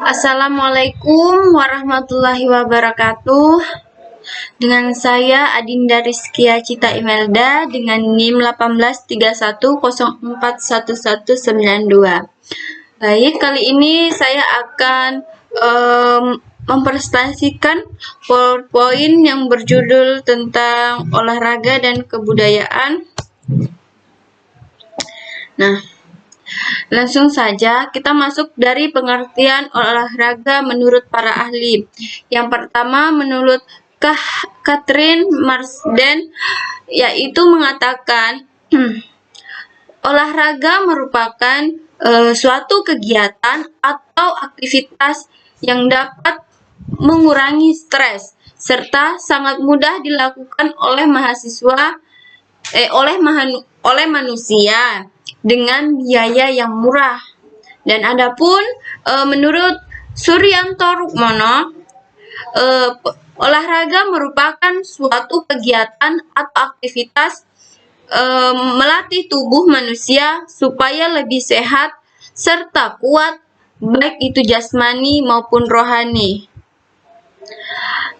Assalamualaikum warahmatullahi wabarakatuh. Dengan saya Adinda Rizkia Cita Imelda dengan NIM 1831041192. Baik, kali ini saya akan mempresentasikan PowerPoint yang berjudul tentang olahraga dan kebudayaan. Nah, langsung saja kita masuk dari pengertian olahraga menurut para ahli. Yang pertama menurut Catherine Marsden, yaitu mengatakan olahraga merupakan suatu kegiatan atau aktivitas yang dapat mengurangi stres serta sangat mudah dilakukan oleh manusia dengan biaya yang murah. Dan adapun menurut Suryanto Rukmono, olahraga merupakan suatu kegiatan atau aktivitas melatih tubuh manusia supaya lebih sehat serta kuat, baik itu jasmani maupun rohani.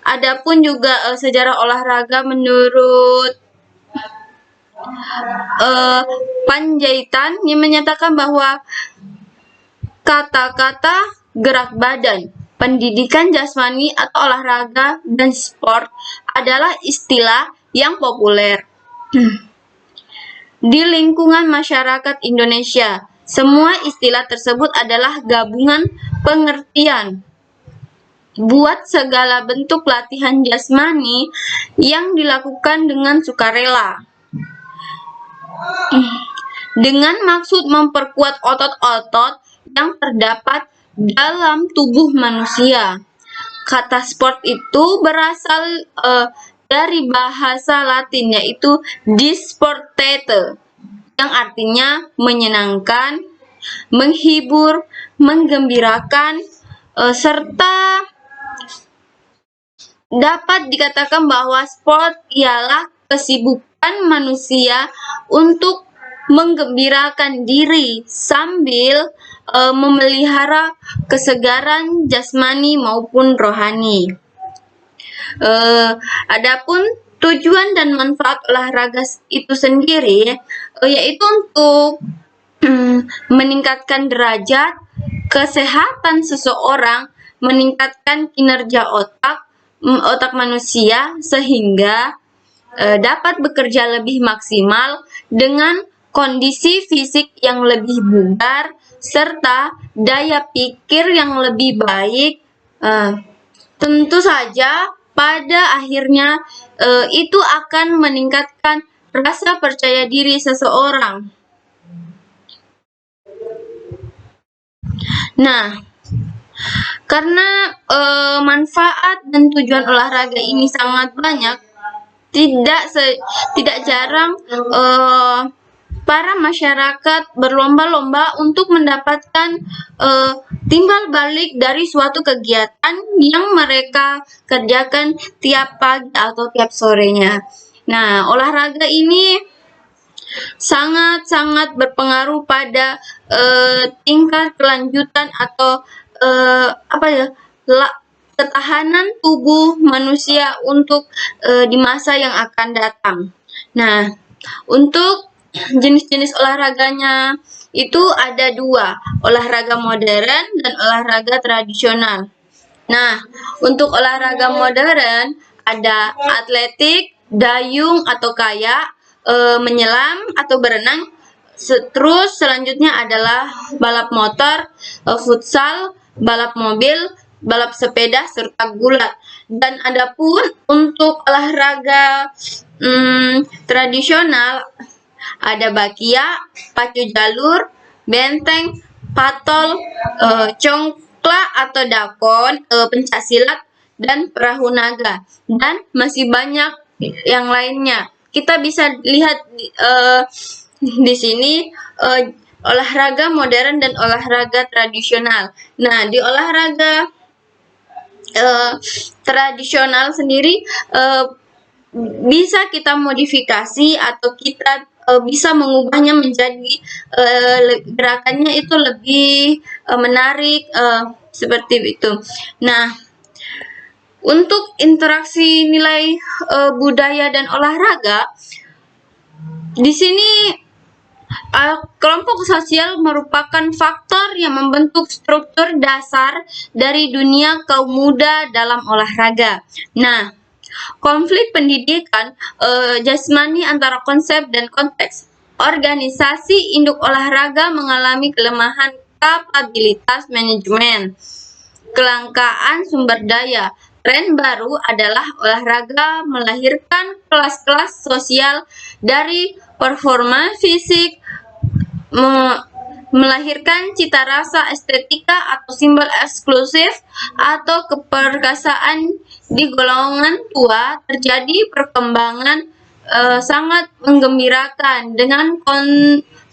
Adapun juga sejarah olahraga menurut Panjaitan yang menyatakan bahwa kata-kata gerak badan, pendidikan jasmani atau olahraga dan sport adalah istilah yang populer di lingkungan masyarakat Indonesia. Semua istilah tersebut adalah gabungan pengertian buat segala bentuk latihan jasmani yang dilakukan dengan sukarela dengan maksud memperkuat otot-otot yang terdapat dalam tubuh manusia. Kata sport itu berasal dari bahasa Latin, yaitu disportate, yang artinya menyenangkan, menghibur, menggembirakan, serta dapat dikatakan bahwa sport ialah kesibukan manusia untuk menggembirakan diri sambil memelihara kesegaran jasmani maupun rohani. Adapun tujuan dan manfaat olahraga itu sendiri yaitu untuk meningkatkan derajat kesehatan seseorang, meningkatkan kinerja otak manusia sehingga dapat bekerja lebih maksimal dengan kondisi fisik yang lebih bugar serta daya pikir yang lebih baik. Tentu saja pada akhirnya itu akan meningkatkan rasa percaya diri seseorang. Nah, karena manfaat dan tujuan olahraga ini sangat banyak, tidak jarang para masyarakat berlomba-lomba untuk mendapatkan timbal balik dari suatu kegiatan yang mereka kerjakan tiap pagi atau tiap sorenya. Nah, olahraga ini sangat-sangat berpengaruh pada tingkat kelanjutan atau ketahanan tubuh manusia untuk di masa yang akan datang. Nah, untuk jenis-jenis olahraganya itu ada dua, olahraga modern dan olahraga tradisional. Nah, untuk olahraga modern ada atletik, dayung atau kayak, menyelam atau berenang. Terus selanjutnya adalah balap motor, futsal, balap mobil, balap sepeda, serta gulat. Dan adapun untuk olahraga tradisional ada bakia, pacu jalur, benteng, patol, congkla atau dakon, pencaksilat, dan perahu naga. Dan masih banyak yang lainnya. Kita bisa lihat di sini olahraga modern dan olahraga tradisional. Nah, di olahraga tradisional sendiri bisa kita modifikasi atau kita bisa mengubahnya menjadi gerakannya itu lebih menarik, seperti itu. Nah, untuk interaksi nilai budaya dan olahraga, di sini kelompok sosial merupakan faktor yang membentuk struktur dasar dari dunia kaum muda dalam olahraga. Nah, konflik pendidikan jasmani antara konsep dan konteks. Organisasi induk olahraga mengalami kelemahan kapabilitas manajemen, kelangkaan sumber daya. Tren baru adalah olahraga melahirkan kelas-kelas sosial dari performa fisik, melahirkan cita rasa estetika atau simbol eksklusif atau keperkasaan di golongan tua. Terjadi perkembangan sangat menggembirakan dengan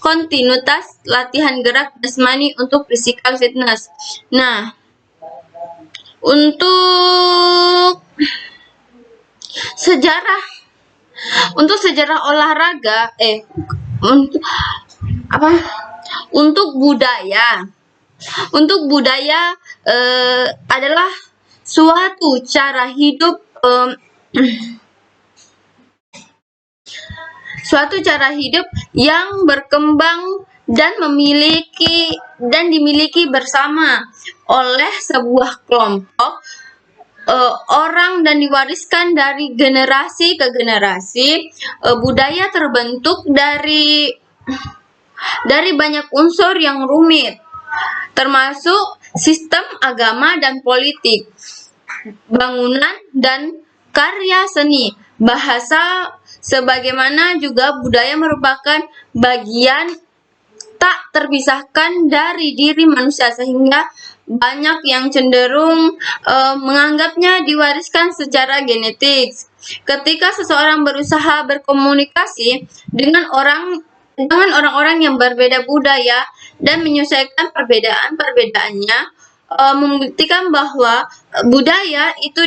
kontinuitas latihan gerak jasmani untuk physical fitness. Nah, untuk sejarah olahraga, untuk budaya adalah suatu cara hidup yang berkembang dan dimiliki bersama oleh sebuah kelompok orang dan diwariskan dari generasi ke generasi. Budaya terbentuk dari banyak unsur yang rumit, termasuk sistem agama dan politik, bangunan dan karya seni, bahasa, sebagaimana juga budaya merupakan bagian tak terpisahkan dari diri manusia, sehingga banyak yang cenderung menganggapnya diwariskan secara genetik. Ketika seseorang berusaha berkomunikasi dengan orang-orang yang berbeda budaya dan menyelesaikan perbedaan-perbedaannya, membuktikan bahwa budaya itu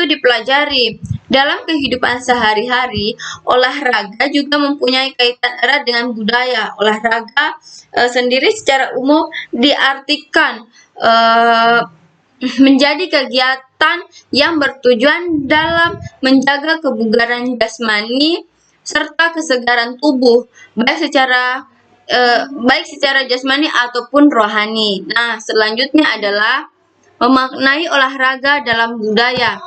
dipelajari dalam kehidupan sehari-hari. Olahraga juga mempunyai kaitan erat dengan budaya. Olahraga sendiri secara umum diartikan menjadi kegiatan yang bertujuan dalam menjaga kebugaran jasmani serta kesegaran tubuh, baik secara jasmani ataupun rohani. Nah, selanjutnya adalah memaknai olahraga dalam budaya.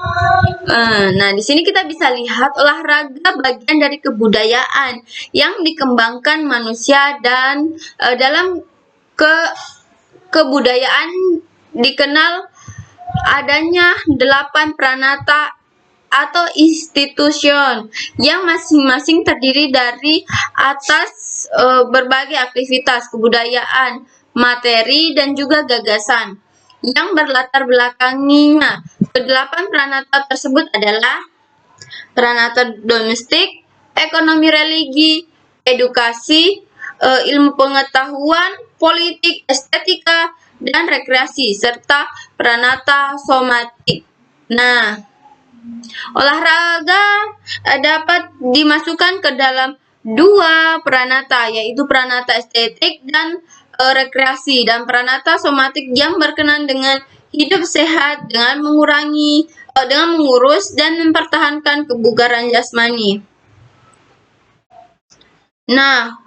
Nah, di sini kita bisa lihat olahraga bagian dari kebudayaan yang dikembangkan manusia, dan dalam kebudayaan dikenal adanya 8 pranata atau institution yang masing-masing terdiri dari atas berbagai aktivitas kebudayaan, materi, dan juga gagasan yang berlatar belakanginya. Kedelapan pranata tersebut adalah pranata domestik, ekonomi, religi, edukasi, ilmu pengetahuan, politik, estetika, dan rekreasi, serta pranata somatik. Nah, olahraga dapat dimasukkan ke dalam 2 pranata, yaitu pranata estetik dan rekreasi, dan pranata somatik yang berkenaan dengan hidup sehat dengan mengurus dan mempertahankan kebugaran jasmani. Nah,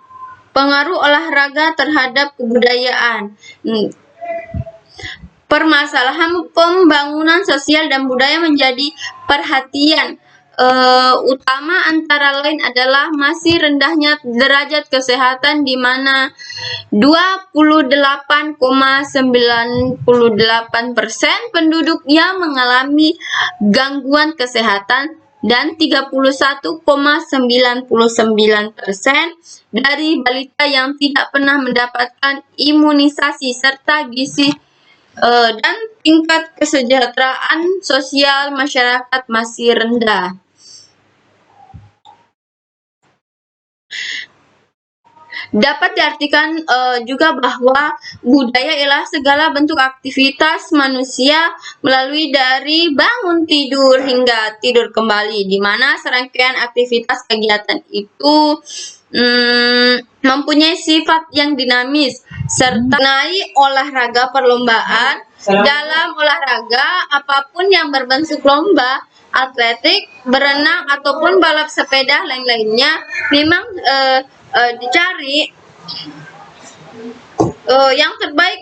pengaruh olahraga terhadap kebudayaan. Permasalahan pembangunan sosial dan budaya menjadi perhatian utama, antara lain adalah masih rendahnya derajat kesehatan, di mana 28,98% penduduknya mengalami gangguan kesehatan, dan 31,99% dari balita yang tidak pernah mendapatkan imunisasi, serta gizi dan tingkat kesejahteraan sosial masyarakat masih rendah. Dapat diartikan juga bahwa budaya ialah segala bentuk aktivitas manusia melalui dari bangun tidur hingga tidur kembali, di mana serangkaian aktivitas kegiatan itu mempunyai sifat yang dinamis serta mengenai olahraga perlombaan. Dalam olahraga apapun yang berbentuk lomba, atletik, berenang ataupun balap sepeda lain-lainnya memang dicari yang terbaik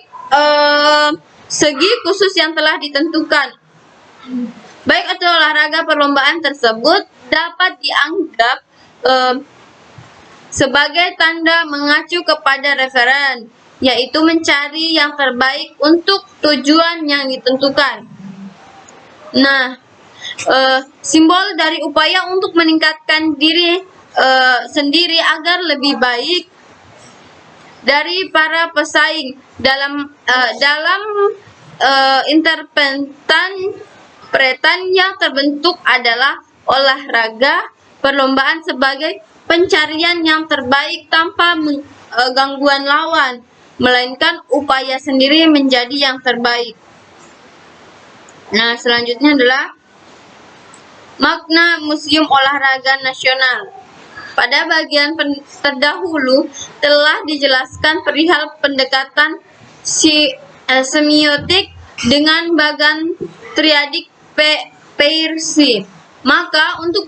segi khusus yang telah ditentukan. Baik atau olahraga perlombaan tersebut dapat dianggap sebagai tanda mengacu kepada referen, yaitu mencari yang terbaik untuk tujuan yang ditentukan. Nah, simbol dari upaya untuk meningkatkan diri sendiri agar lebih baik dari para pesaing dalam interpretan yang terbentuk adalah olahraga perlombaan sebagai pencarian yang terbaik tanpa gangguan lawan, melainkan upaya sendiri menjadi yang terbaik. Nah, selanjutnya adalah makna Museum Olahraga Nasional. Pada bagian terdahulu telah dijelaskan perihal pendekatan semiotik dengan bagan triadik Peirce. Maka untuk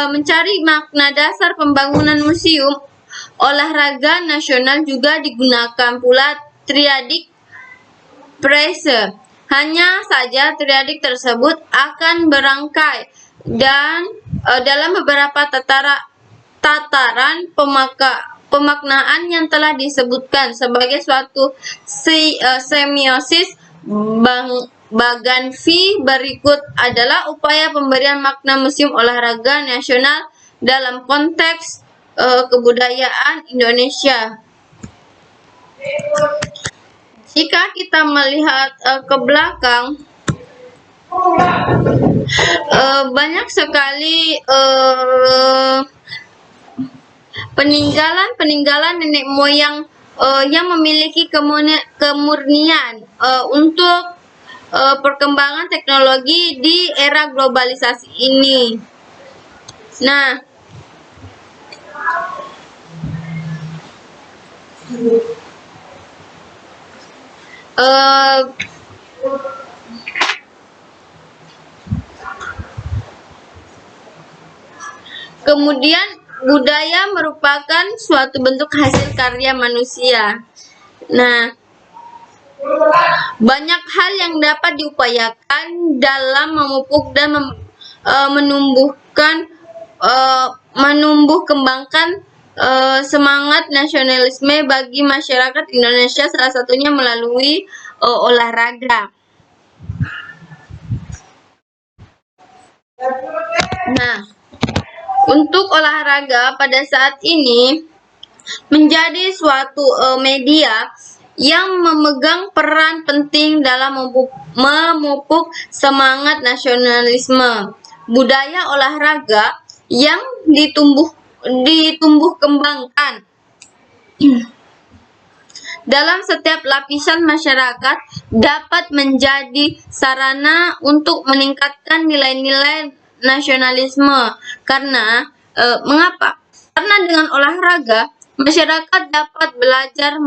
mencari makna dasar pembangunan museum olahraga nasional juga digunakan pula triadik Peirce. Hanya saja triadik tersebut akan berangkai dan dalam beberapa tataran pemaknaan yang telah disebutkan sebagai suatu semiosis bagan V berikut adalah upaya pemberian makna Museum Olahraga Nasional dalam konteks kebudayaan Indonesia. Jika kita melihat ke belakang, banyak sekali peninggalan nenek moyang yang memiliki kemurnian untuk perkembangan teknologi di era globalisasi ini. Nah, kemudian budaya merupakan suatu bentuk hasil karya manusia. Nah, banyak hal yang dapat diupayakan dalam memupuk dan menumbuh kembangkan semangat nasionalisme bagi masyarakat Indonesia, salah satunya melalui olahraga. Nah, untuk olahraga pada saat ini menjadi suatu media yang memegang peran penting dalam memupuk semangat nasionalisme. Budaya olahraga yang ditumbuh kembangkan dalam setiap lapisan masyarakat dapat menjadi sarana untuk meningkatkan nilai-nilai nasionalisme. Karena mengapa? Karena dengan olahraga masyarakat dapat belajar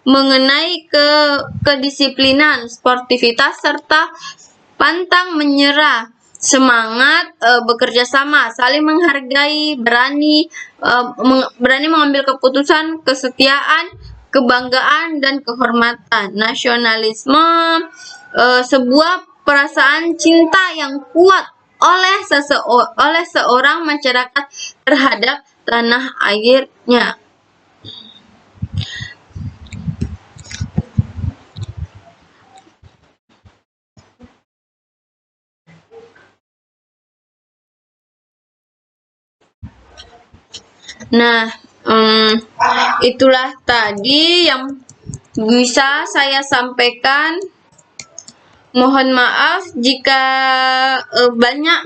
mengenai kedisiplinan, sportivitas serta pantang menyerah, semangat bekerja sama, saling menghargai, berani mengambil keputusan, kesetiaan, kebanggaan dan kehormatan. Nasionalisme sebuah perasaan cinta yang kuat oleh seorang masyarakat terhadap tanah airnya. Nah, itulah tadi yang bisa saya sampaikan. Mohon maaf jika banyak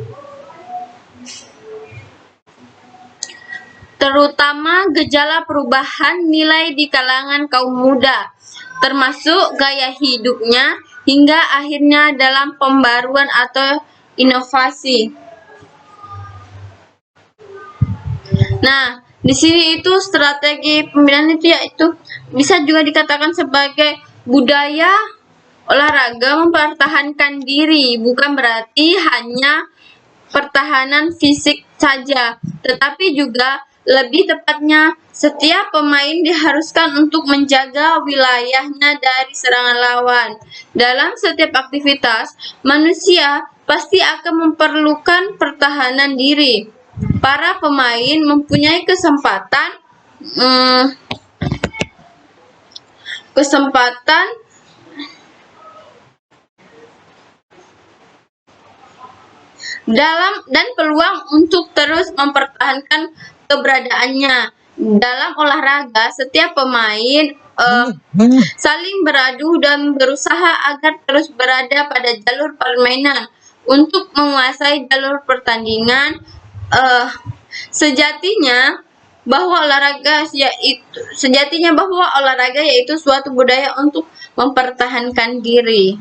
terutama gejala perubahan nilai di kalangan kaum muda, termasuk gaya hidupnya hingga akhirnya dalam pembaruan atau inovasi. Nah, di sini itu strategi pembinaan itu yaitu bisa juga dikatakan sebagai budaya olahraga mempertahankan diri, bukan berarti hanya pertahanan fisik saja, tetapi juga lebih tepatnya setiap pemain diharuskan untuk menjaga wilayahnya dari serangan lawan. Dalam setiap aktivitas, manusia pasti akan memerlukan pertahanan diri. Para pemain mempunyai kesempatan dan peluang untuk terus mempertahankan keberadaannya. Dalam olahraga, setiap pemain saling beradu dan berusaha agar terus berada pada jalur permainan untuk menguasai jalur pertandingan. Sejatinya bahwa olahraga yaitu suatu budaya untuk mempertahankan diri.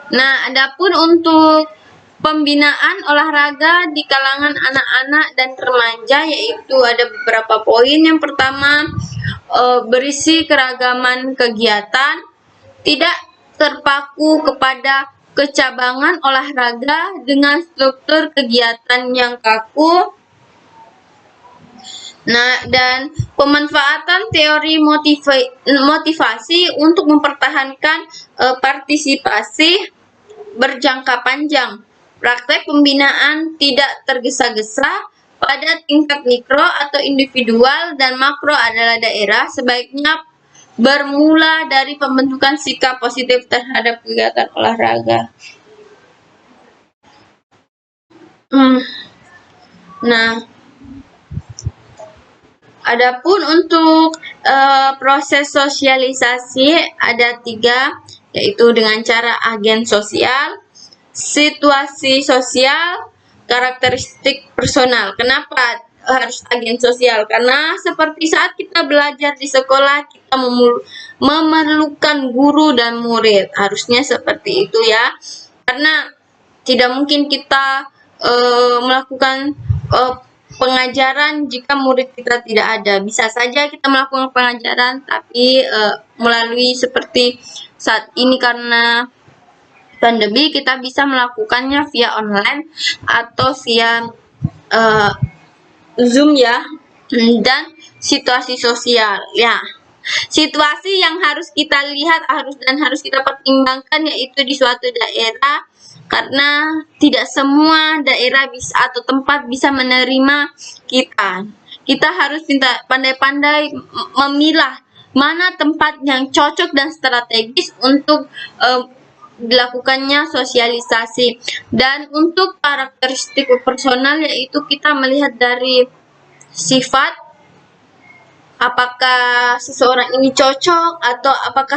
Nah, adapun untuk pembinaan olahraga di kalangan anak-anak dan remaja yaitu ada beberapa poin. Yang pertama, berisi keragaman kegiatan, tidak terpaku kepada kecabangan olahraga dengan struktur kegiatan yang kaku. Nah, dan pemanfaatan teori motivasi untuk mempertahankan partisipasi berjangka panjang. Praktek pembinaan tidak tergesa-gesa pada tingkat mikro atau individual dan makro adalah daerah sebaiknya bermula dari pembentukan sikap positif terhadap kegiatan olahraga. Nah, adapun untuk proses sosialisasi ada 3, yaitu dengan cara agen sosial, situasi sosial, karakteristik personal. Kenapa harus agen sosial? Karena seperti saat kita belajar di sekolah, kita memerlukan guru dan murid. Harusnya seperti itu ya. Karena tidak mungkin kita melakukan pengajaran jika murid kita tidak ada. Bisa saja kita melakukan pengajaran, tapi melalui seperti saat ini karena pandemi kita bisa melakukannya via online atau via Zoom ya. Dan situasi sosial ya. Situasi yang harus kita lihat harus kita pertimbangkan yaitu di suatu daerah, karena tidak semua daerah bisa atau tempat bisa menerima kita. Kita harus pandai-pandai memilah mana tempat yang cocok dan strategis untuk dilakukannya sosialisasi. Dan untuk karakteristik personal yaitu kita melihat dari sifat, apakah seseorang ini cocok atau apakah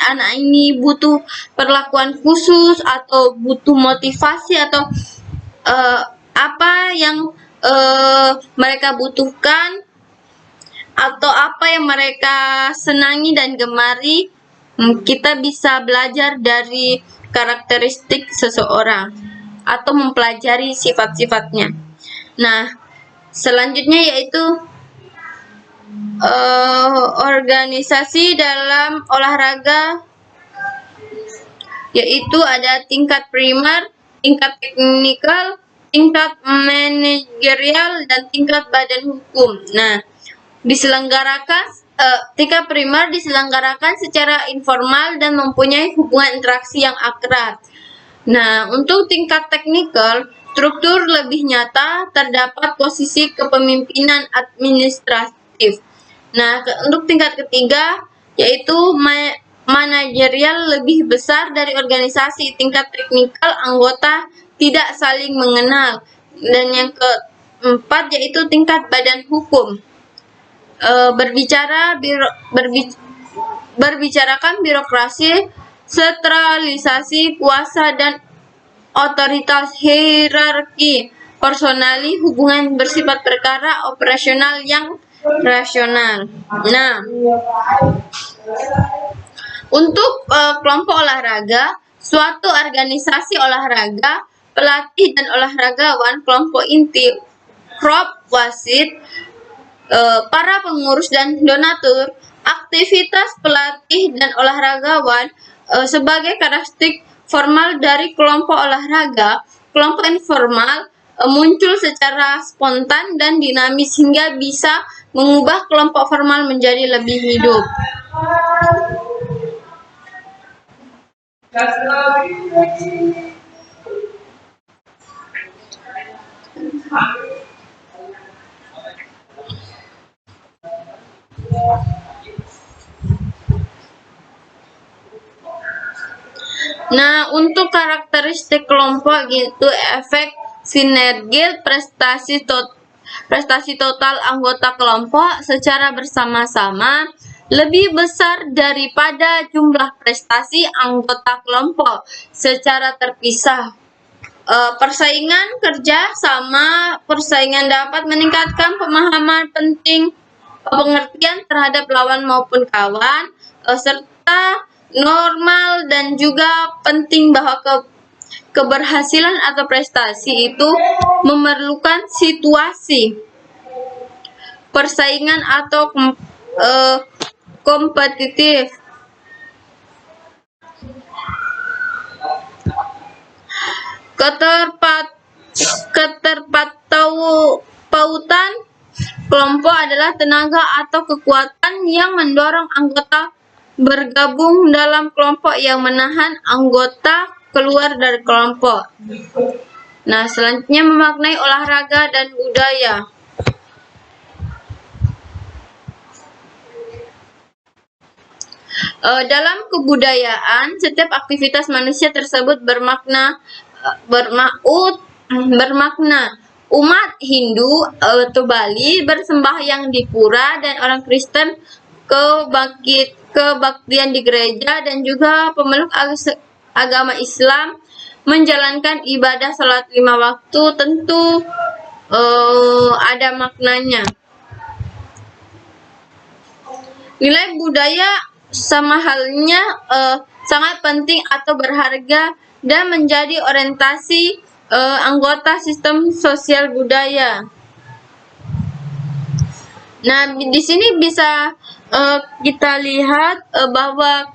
anak ini butuh perlakuan khusus atau butuh motivasi atau apa yang mereka butuhkan atau apa yang mereka senangi dan gemari. Kita bisa belajar dari karakteristik seseorang atau mempelajari sifat-sifatnya. Nah, selanjutnya yaitu organisasi dalam olahraga, yaitu ada tingkat primer, tingkat teknikal, tingkat manajerial, dan tingkat badan hukum. Nah, tingkat primer diselenggarakan secara informal dan mempunyai hubungan interaksi yang akrab. Nah, untuk tingkat teknikal, struktur lebih nyata, terdapat posisi kepemimpinan administratif. Nah, untuk tingkat ketiga, yaitu manajerial lebih besar dari organisasi. Tingkat teknikal, anggota tidak saling mengenal. Dan yang keempat, yaitu tingkat badan hukum. Berbicarakan birokrasi sentralisasi kuasa dan otoritas, hierarki, personali, hubungan bersifat perkara, operasional yang rasional. Nah, untuk kelompok olahraga, suatu organisasi olahraga, pelatih dan olahragawan, kelompok inti, prop, wasit, para pengurus dan donatur, aktivitas pelatih dan olahragawan sebagai karakteristik formal dari kelompok olahraga. Kelompok informal muncul secara spontan dan dinamis hingga bisa mengubah kelompok formal menjadi lebih hidup. Nah, untuk karakteristik kelompok gitu, efek sinergi, prestasi total anggota kelompok secara bersama-sama lebih besar daripada jumlah prestasi anggota kelompok secara terpisah. Persaingan kerja sama, persaingan dapat meningkatkan pemahaman penting pengertian terhadap lawan maupun kawan, serta normal dan juga penting bahwa keberhasilan atau prestasi itu memerlukan situasi persaingan atau kompetitif. Keterpautan kelompok adalah tenaga atau kekuatan yang mendorong anggota bergabung dalam kelompok yang menahan anggota keluar dari kelompok. Nah, selanjutnya memaknai olahraga dan budaya. Dalam kebudayaan, setiap aktivitas manusia tersebut bermakna. Umat Hindu atau Bali bersembahyang di pura dan orang Kristen kebaktian di gereja, dan juga pemeluk agama Islam menjalankan ibadah salat 5 waktu. Tentu ada maknanya. Nilai budaya sama halnya sangat penting atau berharga dan menjadi orientasi anggota sistem sosial budaya. Nah, di sini bisa kita lihat bahwa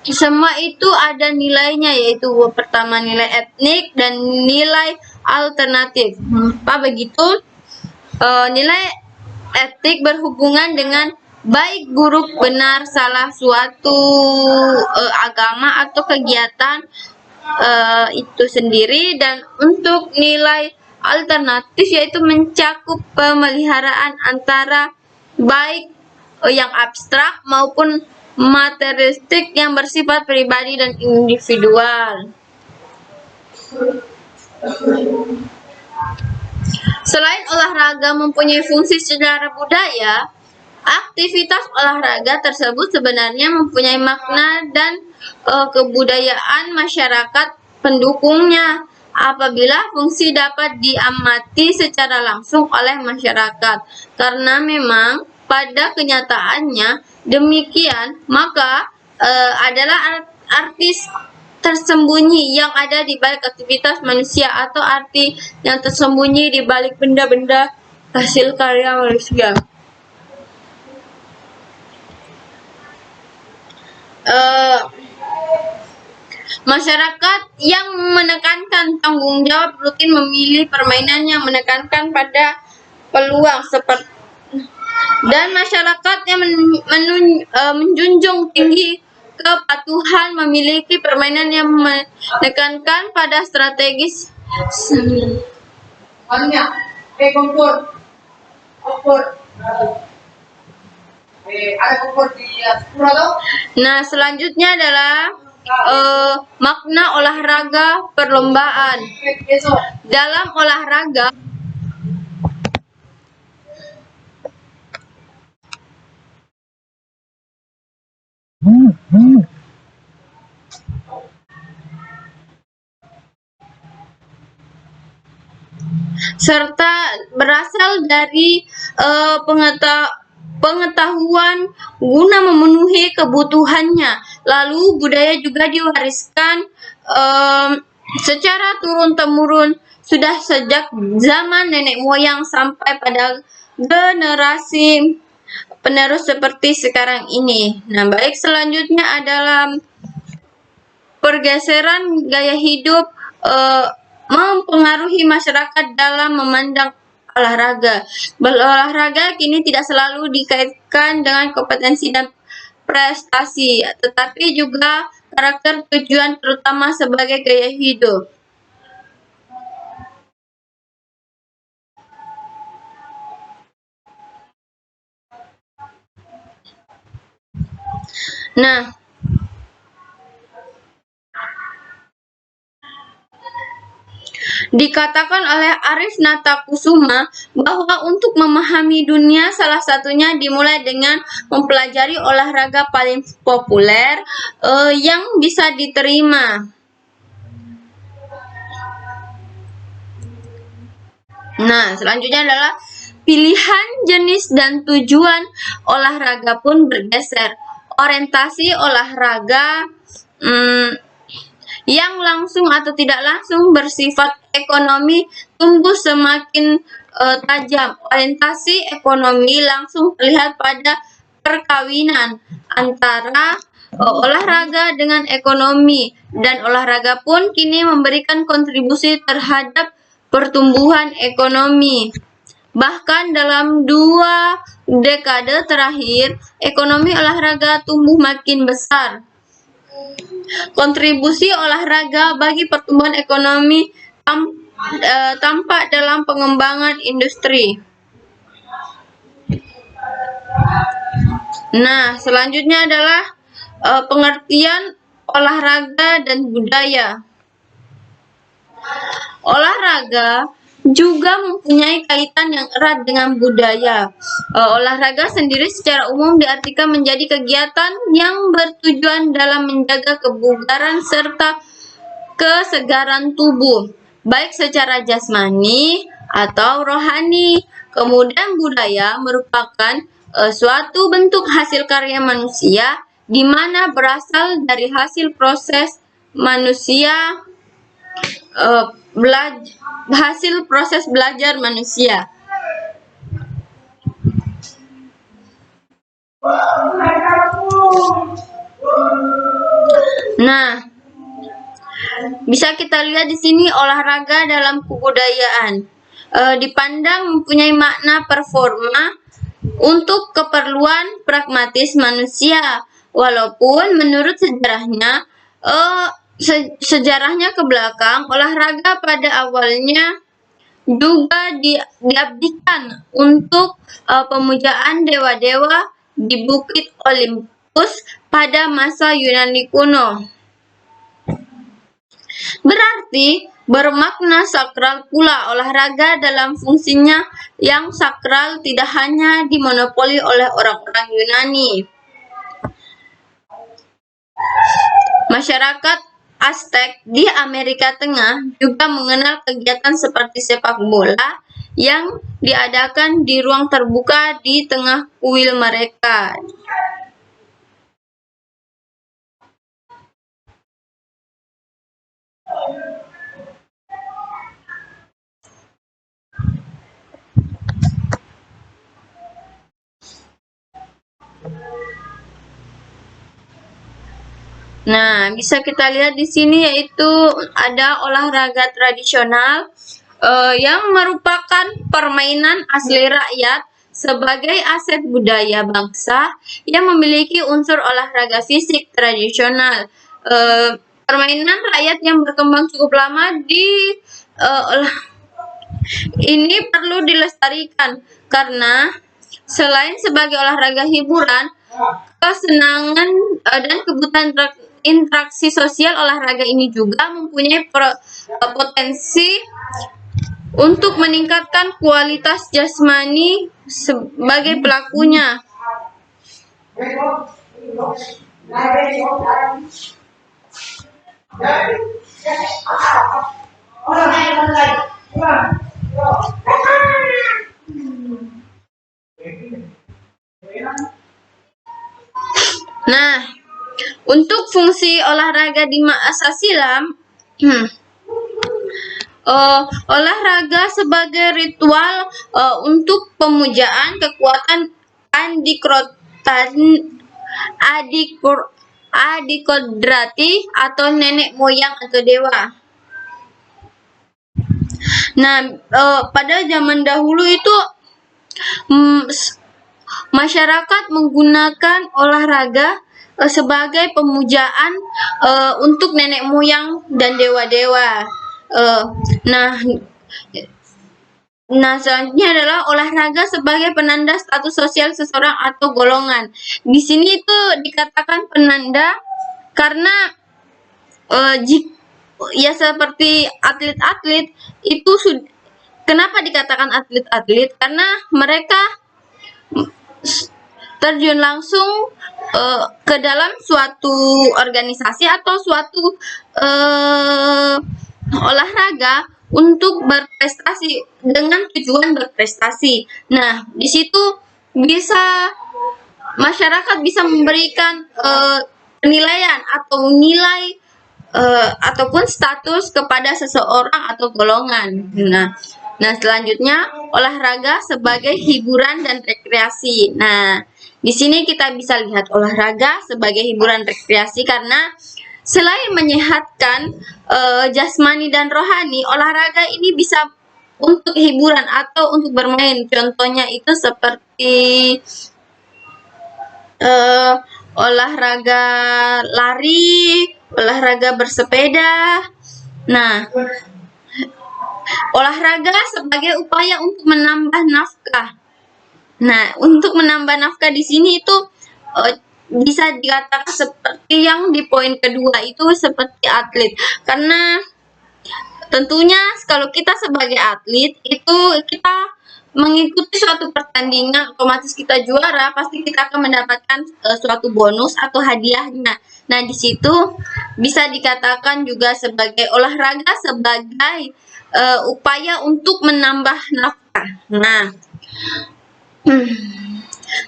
semua itu ada nilainya, yaitu pertama nilai etnik dan nilai alternatif. Apa begitu? Nilai etik berhubungan dengan baik buruk benar salah suatu agama atau kegiatan itu sendiri, dan untuk nilai alternatif yaitu mencakup pemeliharaan antara baik yang abstrak maupun materialistik yang bersifat pribadi dan individual. Selain olahraga mempunyai fungsi secara budaya, aktivitas olahraga tersebut sebenarnya mempunyai makna dan kebudayaan masyarakat pendukungnya apabila fungsi dapat diamati secara langsung oleh masyarakat. Karena memang pada kenyataannya demikian, maka adalah artis tersembunyi yang ada di balik aktivitas manusia, atau arti yang tersembunyi di balik benda-benda hasil karya manusia. Masyarakat yang menekankan tanggung jawab rutin memilih permainan yang menekankan pada peluang seperti, dan masyarakat yang menjunjung tinggi kepatuhan memiliki permainan yang menekankan pada strategis. Nah, selanjutnya adalah makna olahraga perlombaan. Dalam olahraga, serta berasal dari pengetahuan guna memenuhi kebutuhannya. Lalu budaya juga diwariskan secara turun-temurun sudah sejak zaman nenek moyang sampai pada generasi penerus seperti sekarang ini. Nah, baik, selanjutnya adalah pergeseran gaya hidup mempengaruhi masyarakat dalam memandang olahraga. Berolahraga kini tidak selalu dikaitkan dengan kompetensi dan prestasi, tetapi juga karakter, tujuan, terutama sebagai gaya hidup. Nah, dikatakan oleh Arif Natakusuma bahwa untuk memahami dunia salah satunya dimulai dengan mempelajari olahraga paling populer yang bisa diterima. Nah, selanjutnya adalah pilihan, jenis, dan tujuan olahraga pun bergeser. Orientasi olahraga yang langsung atau tidak langsung bersifat ekonomi tumbuh semakin tajam. Orientasi ekonomi langsung terlihat pada perkawinan antara olahraga dengan ekonomi, dan olahraga pun kini memberikan kontribusi terhadap pertumbuhan ekonomi. Bahkan dalam 2 dekade terakhir, ekonomi olahraga tumbuh makin besar. Kontribusi olahraga bagi pertumbuhan ekonomi tampak dalam pengembangan industri. Nah, selanjutnya adalah pengertian olahraga dan budaya. Olahraga juga mempunyai kaitan yang erat dengan budaya. Olahraga sendiri secara umum diartikan menjadi kegiatan yang bertujuan dalam menjaga kebugaran serta kesegaran tubuh, baik secara jasmani atau rohani. Kemudian budaya merupakan suatu bentuk hasil karya manusia di mana berasal dari hasil proses manusia hasil proses belajar manusia. Nah, bisa kita lihat di sini olahraga dalam kebudayaan dipandang mempunyai makna performa untuk keperluan pragmatis manusia, walaupun menurut sejarahnya ke belakang, olahraga pada awalnya juga diabdikan untuk pemujaan dewa-dewa di Bukit Olympus pada masa Yunani kuno. Berarti bermakna sakral pula. Olahraga dalam fungsinya yang sakral tidak hanya dimonopoli oleh orang-orang Yunani. Masyarakat Aztec di Amerika Tengah juga mengenal kegiatan seperti sepak bola yang diadakan di ruang terbuka di tengah kuil mereka. Nah, bisa kita lihat di sini yaitu ada olahraga tradisional yang merupakan permainan asli rakyat sebagai aset budaya bangsa yang memiliki unsur olahraga fisik tradisional. Permainan rakyat yang berkembang cukup lama ini perlu dilestarikan karena selain sebagai olahraga hiburan, kesenangan dan kebutuhan interaksi sosial, olahraga ini juga mempunyai potensi untuk meningkatkan kualitas jasmani sebagai pelakunya. Nah, untuk fungsi olahraga di masa silam, olahraga sebagai ritual untuk pemujaan kekuatan adikodrati atau nenek moyang atau dewa. Nah, pada zaman dahulu itu masyarakat menggunakan olahraga sebagai pemujaan untuk nenek moyang dan dewa-dewa. Nah, selanjutnya adalah olahraga sebagai penanda status sosial seseorang atau golongan. Di sini itu dikatakan penanda karena ya seperti atlet-atlet itu kenapa dikatakan atlet-atlet? Karena mereka terjun langsung ke dalam suatu organisasi atau suatu olahraga untuk berprestasi dengan tujuan berprestasi. Nah, di situ bisa masyarakat bisa memberikan penilaian atau nilai ataupun status kepada seseorang atau golongan. Nah, selanjutnya olahraga sebagai hiburan dan rekreasi. Nah, di sini kita bisa lihat olahraga sebagai hiburan rekreasi karena selain menyehatkan jasmani dan rohani, olahraga ini bisa untuk hiburan atau untuk bermain. Contohnya itu seperti olahraga lari, olahraga bersepeda. Nah, olahraga sebagai upaya untuk menambah nafkah. Nah, untuk menambah nafkah di sini itu bisa dikatakan seperti yang di poin kedua itu seperti atlet. Karena tentunya kalau kita sebagai atlet itu kita mengikuti suatu pertandingan, otomatis kita juara, pasti kita akan mendapatkan suatu bonus atau hadiahnya. Nah, di situ bisa dikatakan juga sebagai olahraga sebagai upaya untuk menambah nafkah. Nah,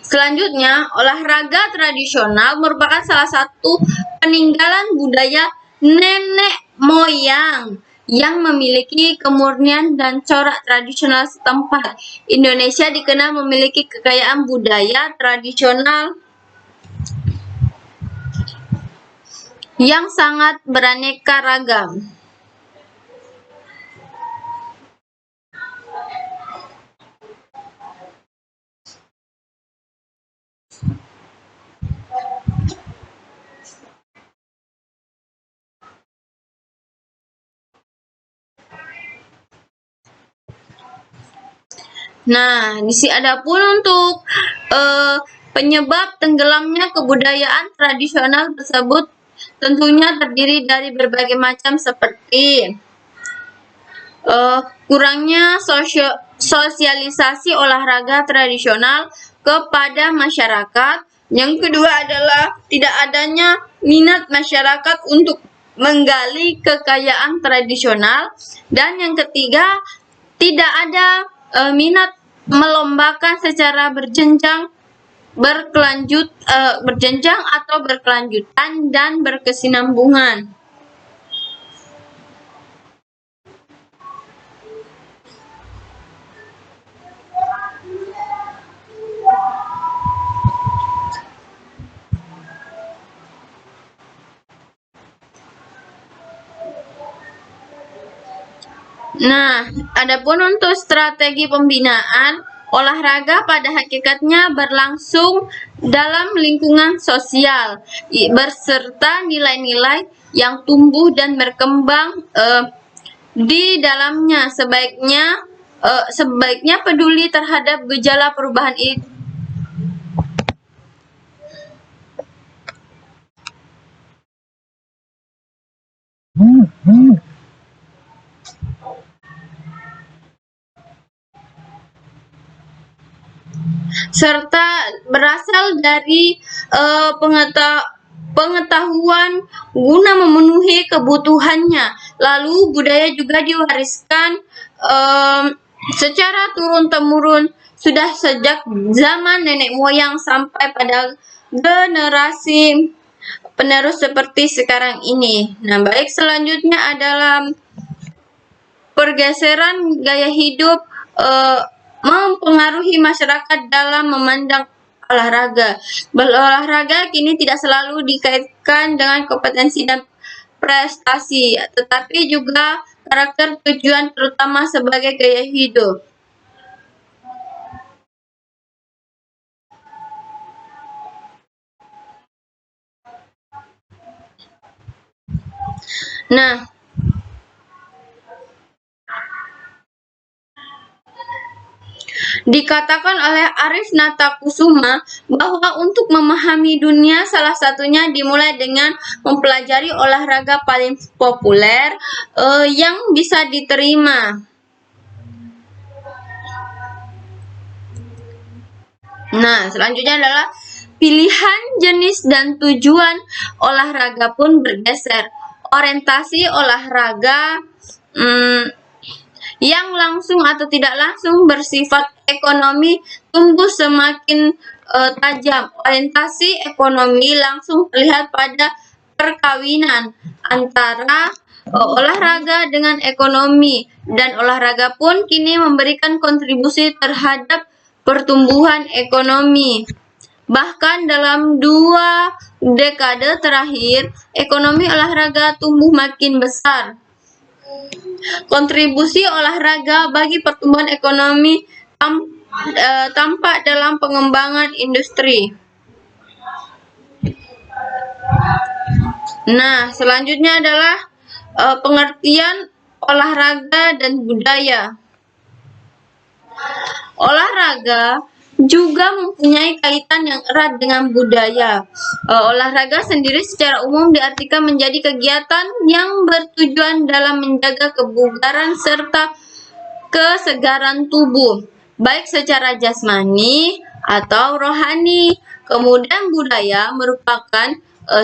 selanjutnya, olahraga tradisional merupakan salah satu peninggalan budaya nenek moyang yang memiliki kemurnian dan corak tradisional setempat. Indonesia dikenal memiliki kekayaan budaya tradisional yang sangat beraneka ragam. Nah, di sini ada pun untuk penyebab tenggelamnya kebudayaan tradisional tersebut tentunya terdiri dari berbagai macam seperti kurangnya sosialisasi olahraga tradisional kepada masyarakat. Yang kedua adalah tidak adanya minat masyarakat untuk menggali kekayaan tradisional. Dan yang ketiga, tidak ada minat melombakan secara berjenjang atau berkelanjutan dan berkesinambungan. Nah, adapun untuk strategi pembinaan, olahraga pada hakikatnya berlangsung dalam lingkungan sosial, berserta nilai-nilai yang tumbuh dan berkembang di dalamnya. Sebaiknya peduli terhadap gejala perubahan itu. Serta berasal dari pengetahuan guna memenuhi kebutuhannya. Lalu budaya juga diwariskan secara turun-temurun sudah sejak zaman nenek moyang sampai pada generasi penerus seperti sekarang ini. Nah, baik selanjutnya adalah pergeseran gaya hidup mempengaruhi masyarakat dalam memandang olahraga. Berolahraga kini tidak selalu dikaitkan dengan kompetensi dan prestasi, tetapi juga karakter, tujuan, terutama sebagai gaya hidup. Nah, dikatakan oleh Arif Natakusuma bahwa untuk memahami dunia salah satunya dimulai dengan mempelajari olahraga paling populer yang bisa diterima. Nah, selanjutnya adalah pilihan, jenis, dan tujuan olahraga pun bergeser. Orientasi olahraga yang langsung atau tidak langsung bersifat ekonomi tumbuh semakin tajam. Orientasi ekonomi langsung terlihat pada perkawinan antara olahraga dengan ekonomi, dan olahraga pun kini memberikan kontribusi terhadap pertumbuhan ekonomi. Bahkan dalam 2 dekade terakhir, ekonomi olahraga tumbuh makin besar. Kontribusi olahraga bagi pertumbuhan ekonomi tampak dalam pengembangan industri. Nah, selanjutnya adalah pengertian olahraga dan budaya. Olahraga juga mempunyai kaitan yang erat dengan budaya. Olahraga sendiri secara umum diartikan menjadi kegiatan yang bertujuan dalam menjaga kebugaran serta kesegaran tubuh, baik secara jasmani atau rohani. Kemudian budaya merupakan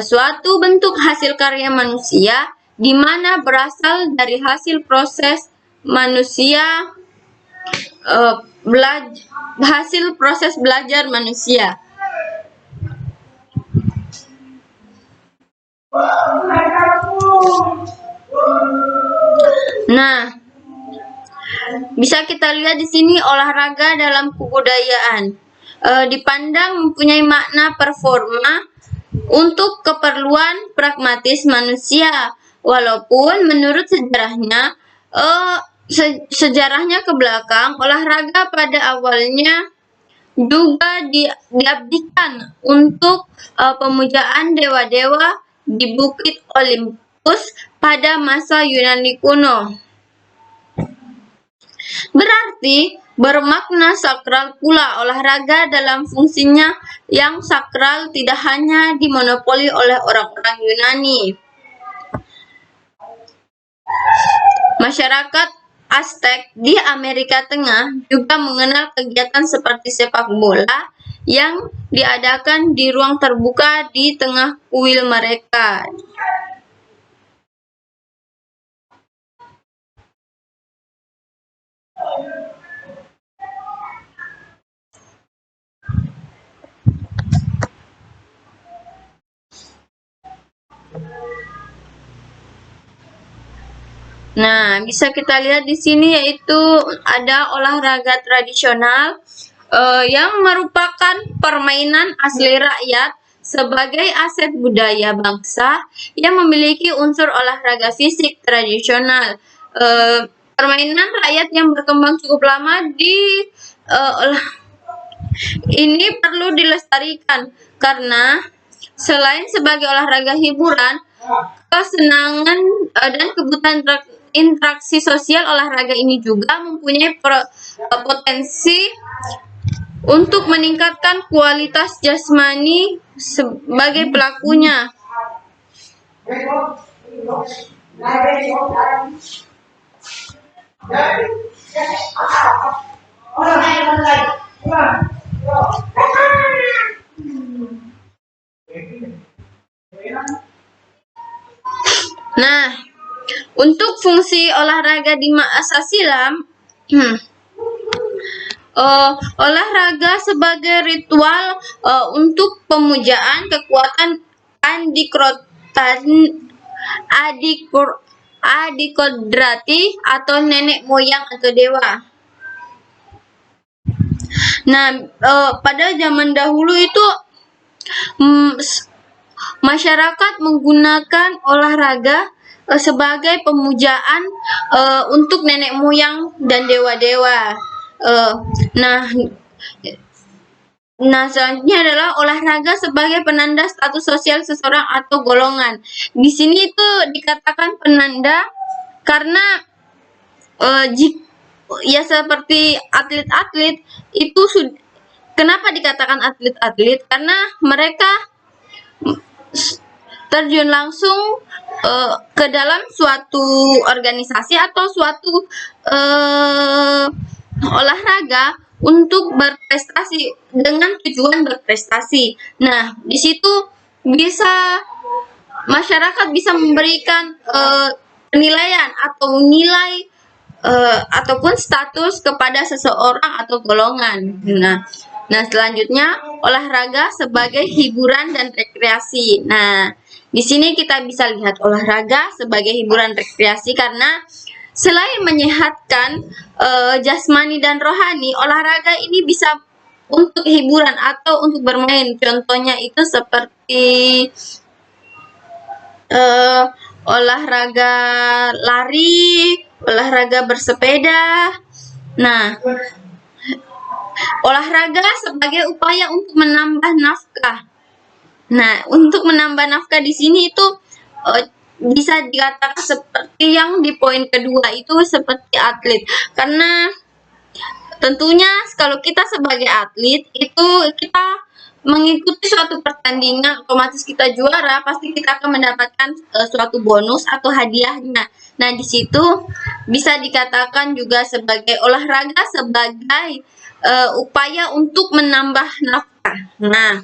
suatu bentuk hasil karya manusia, di mana berasal dari hasil proses manusia hasil proses belajar manusia. Nah, bisa kita lihat di sini olahraga dalam kebudayaan dipandang mempunyai makna performa untuk keperluan pragmatis manusia, walaupun menurut sejarahnya ke belakang, olahraga pada awalnya juga diabdikan untuk pemujaan dewa-dewa di Bukit Olympus pada masa Yunani kuno. Berarti bermakna sakral pula. Olahraga dalam fungsinya yang sakral tidak hanya dimonopoli oleh orang-orang Yunani. Masyarakat Aztec di Amerika Tengah juga mengenal kegiatan seperti sepak bola yang diadakan di ruang terbuka di tengah kuil mereka. Nah, bisa kita lihat di sini yaitu ada olahraga tradisional yang merupakan permainan asli rakyat sebagai aset budaya bangsa yang memiliki unsur olahraga fisik tradisional. Permainan rakyat yang berkembang cukup lama ini perlu dilestarikan karena selain sebagai olahraga hiburan, kesenangan dan kebutuhan interaksi sosial, olahraga ini juga mempunyai potensi untuk meningkatkan kualitas jasmani sebagai pelakunya. Nah, untuk fungsi olahraga di masa silam, olahraga sebagai ritual untuk pemujaan kekuatan adikodrati atau nenek moyang atau dewa. Nah, pada zaman dahulu itu masyarakat menggunakan olahraga sebagai pemujaan untuk nenek moyang dan dewa-dewa. Nah, selanjutnya adalah olahraga sebagai penanda status sosial seseorang atau golongan. Di sini itu dikatakan penanda karena ya seperti atlet-atlet itu kenapa dikatakan atlet-atlet? Karena mereka terjun langsung ke dalam suatu organisasi atau suatu olahraga untuk berprestasi dengan tujuan berprestasi. Nah, di situ masyarakat bisa memberikan penilaian atau nilai ataupun status kepada seseorang atau golongan. Nah, selanjutnya olahraga sebagai hiburan dan rekreasi. Nah, di sini kita bisa lihat olahraga sebagai hiburan rekreasi karena selain menyehatkan jasmani dan rohani, olahraga ini bisa untuk hiburan atau untuk bermain. Contohnya itu seperti olahraga lari, olahraga bersepeda. Nah, olahraga sebagai upaya untuk menambah nafkah. Nah, untuk menambah nafkah di sini itu bisa dikatakan seperti yang di poin kedua itu seperti atlet. Karena tentunya kalau kita sebagai atlet itu kita mengikuti suatu pertandingan, otomatis kita juara, pasti kita akan mendapatkan suatu bonus atau hadiahnya. Nah, di situ bisa dikatakan juga sebagai olahraga sebagai upaya untuk menambah nafkah. Nah,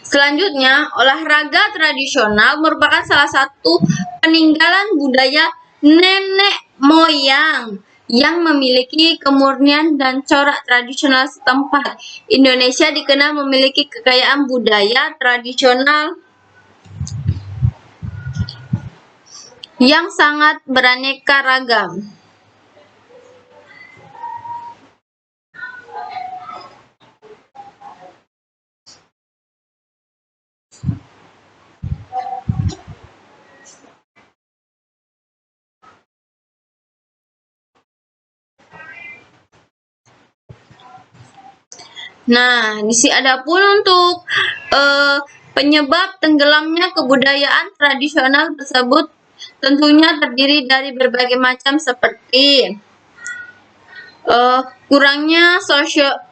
selanjutnya olahraga tradisional merupakan salah satu peninggalan budaya nenek moyang yang memiliki kemurnian dan corak tradisional setempat. Indonesia dikenal memiliki kekayaan budaya tradisional yang sangat beraneka ragam. Nah, di sini ada pun untuk penyebab tenggelamnya kebudayaan tradisional tersebut tentunya terdiri dari berbagai macam seperti kurangnya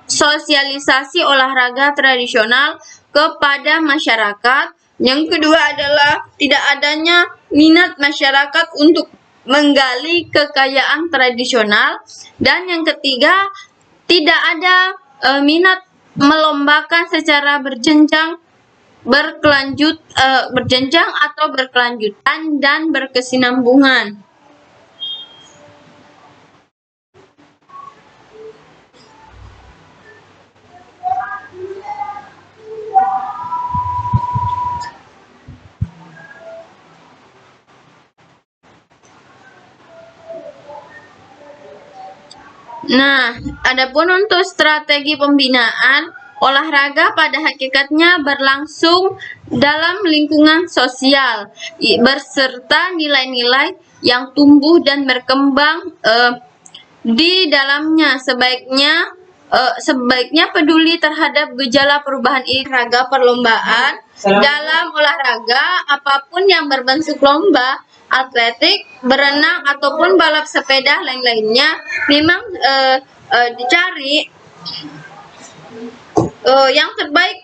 sosialisasi olahraga tradisional kepada masyarakat. Yang kedua adalah tidak adanya minat masyarakat untuk menggali kekayaan tradisional. Dan yang ketiga, tidak ada minat melombakan secara berjenjang atau berkelanjutan dan berkesinambungan. Nah, adapun untuk strategi pembinaan, olahraga pada hakikatnya berlangsung dalam lingkungan sosial, berserta nilai-nilai yang tumbuh dan berkembang di dalamnya. Sebaiknya peduli terhadap gejala perubahan olahraga perlombaan. Dalam olahraga apapun yang berbentuk lomba, atletik, berenang ataupun balap sepeda lain-lainnya, memang dicari yang terbaik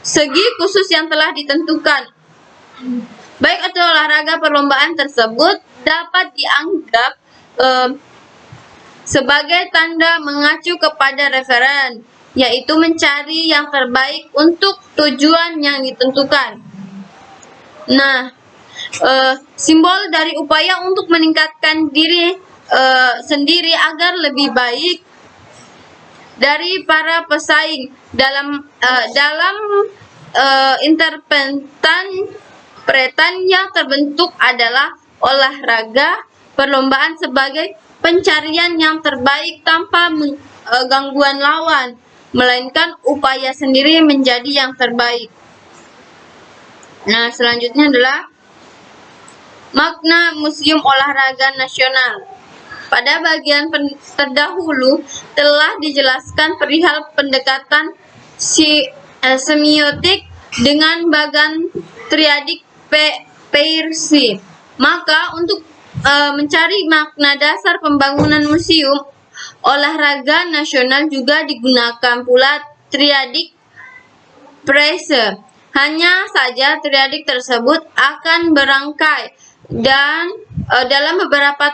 segi khusus yang telah ditentukan. Baik atau olahraga perlombaan tersebut dapat dianggap sebagai tanda mengacu kepada referen, yaitu mencari yang terbaik untuk tujuan yang ditentukan. Nah, simbol dari upaya untuk meningkatkan diri sendiri agar lebih baik dari para pesaing dalam interpretan yang terbentuk adalah olahraga perlombaan sebagai pencarian yang terbaik tanpa gangguan lawan, melainkan upaya sendiri menjadi yang terbaik. Nah, selanjutnya adalah makna Museum Olahraga Nasional. Pada bagian terdahulu telah dijelaskan perihal pendekatan semiotik dengan bagan triadik Peirce. Maka untuk mencari makna dasar pembangunan Museum Olahraga Nasional juga digunakan pula triadik Peirce. Hanya saja triadik tersebut akan berangkai dan dalam beberapa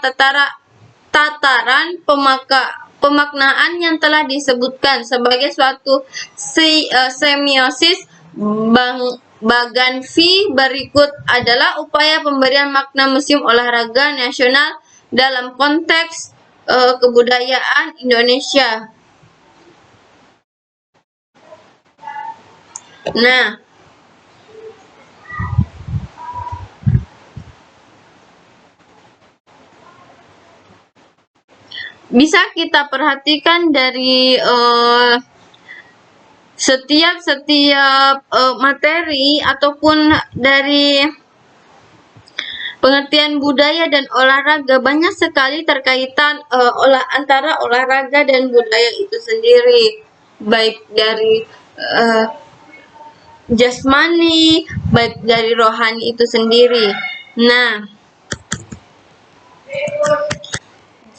tataran pemaknaan yang telah disebutkan sebagai suatu semiosis bagan V berikut adalah upaya pemberian makna Museum Olahraga Nasional dalam konteks kebudayaan Indonesia. Nah, bisa kita perhatikan dari setiap materi ataupun dari pengertian budaya dan olahraga banyak sekali terkaitan antara olahraga dan budaya itu sendiri, baik dari jasmani, baik dari rohani itu sendiri. Nah,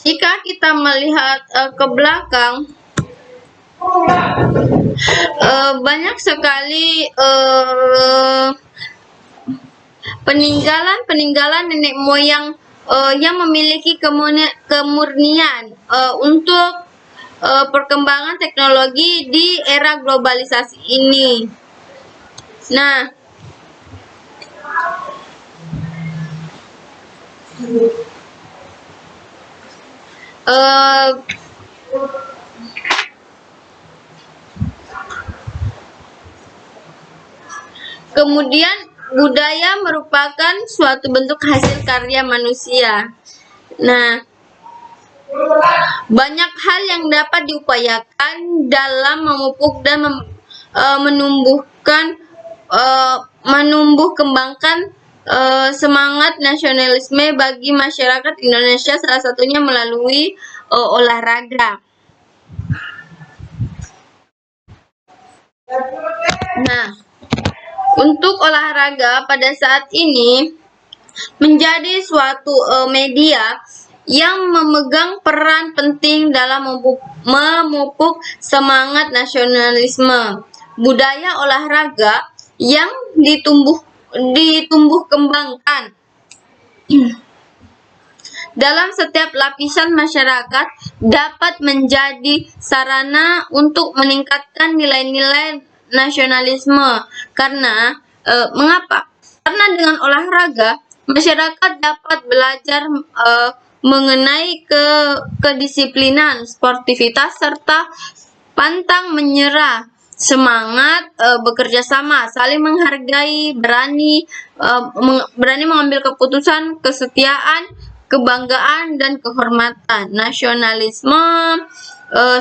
jika kita melihat ke belakang, banyak sekali peninggalan nenek moyang yang memiliki kemurnian untuk perkembangan teknologi di era globalisasi ini. Nah, kemudian budaya merupakan suatu bentuk hasil karya manusia. Nah, banyak hal yang dapat diupayakan dalam memupuk dan menumbuh kembangkan semangat nasionalisme bagi masyarakat Indonesia, salah satunya melalui olahraga. Nah, untuk olahraga pada saat ini menjadi suatu media yang memegang peran penting dalam memupuk semangat nasionalisme. Budaya olahraga yang ditumbuh kembangkan dalam setiap lapisan masyarakat dapat menjadi sarana untuk meningkatkan nilai-nilai nasionalisme. Karena mengapa? Karena dengan olahraga masyarakat dapat belajar mengenai kedisiplinan, sportivitas serta pantang menyerah, semangat bekerja sama, saling menghargai, berani mengambil keputusan, kesetiaan, kebanggaan dan kehormatan. Nasionalisme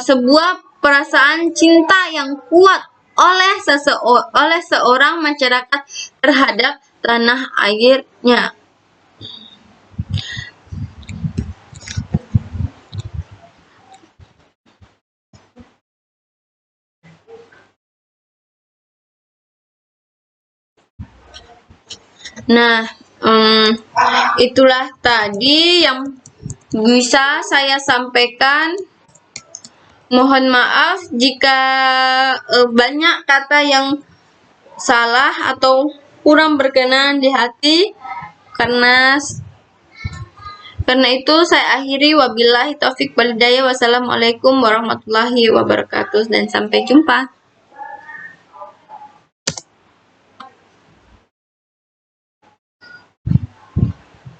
sebuah perasaan cinta yang kuat oleh seorang masyarakat terhadap tanah airnya. Nah, itulah tadi yang bisa saya sampaikan. Mohon maaf jika banyak kata yang salah atau kurang berkenan di hati. Karena itu saya akhiri, wabillahi taufik walhidayah. Wassalamualaikum warahmatullahi wabarakatuh dan sampai jumpa.